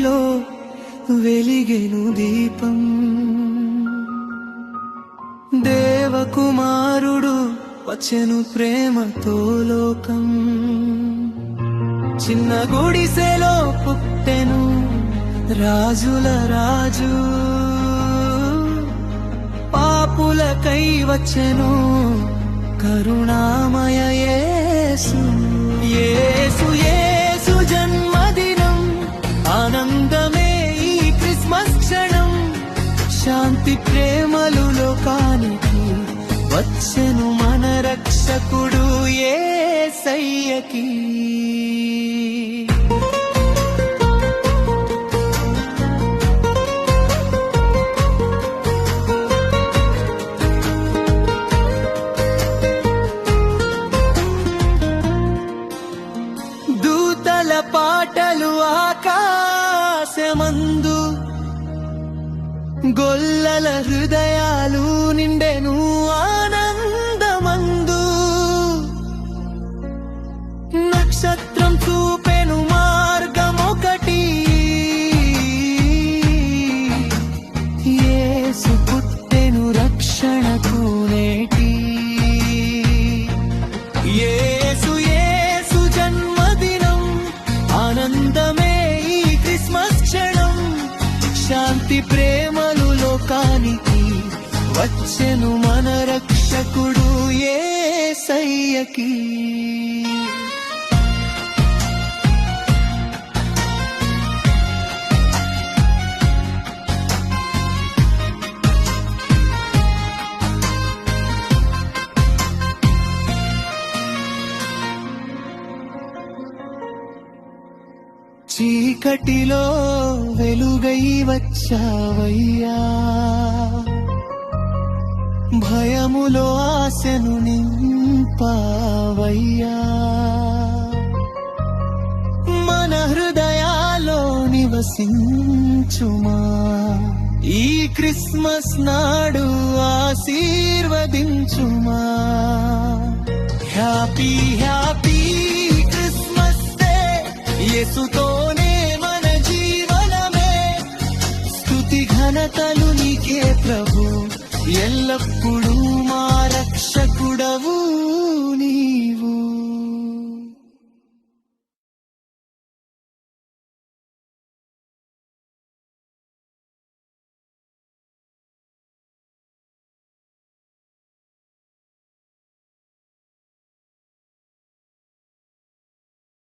ఇంటిలో వెలిగెను దీపం. దేవకుమారుడు వచ్చెను ప్రేమతో లోకం. చిన్న గుడిసెలో పుట్టెను రాజుల రాజు. పాపులకై వచ్చెను కరుణామయ యేసు. యేసు యేసు జన్మదినం, ఆనందమే ఈ క్రిస్మస్ క్షణం. శాంతి ప్రేమలు లోకానికి వచ్చెను మన రక్షకుడు యేసయ్యకి. దూతల పాటలు ఆకాశమందు, గొల్లల హృదయాలు నిండెను ఆనందమందు. నక్షత్రం చూపెను మార్గమొకటి, యేసు పుట్టెను రక్షణకు నేటి. యేసు యేసు జన్మదినం, ఆనందమే ఈ క్రిస్మస్ క్షణం. శాంతి ప్రేమలు లోకానికి వచ్చెను మన రక్షకుడు యేసయ్యకి. చీకటిలో వెలుగై వచ్చావయ్యా, భయములో ఆశను నింపావయ్యా. మన హృదయాల్లో నివసించుమా, ఈ క్రిస్మస్ నాడు ఆశీర్వదించుమా. హ్యాపీ హ్యాపీ క్రిస్మస్ డే, యేసుతోనే మన జీవనమే. స్తుతి ఘనతలు నీకే ప్రభు, ఎల్లప్పుడూ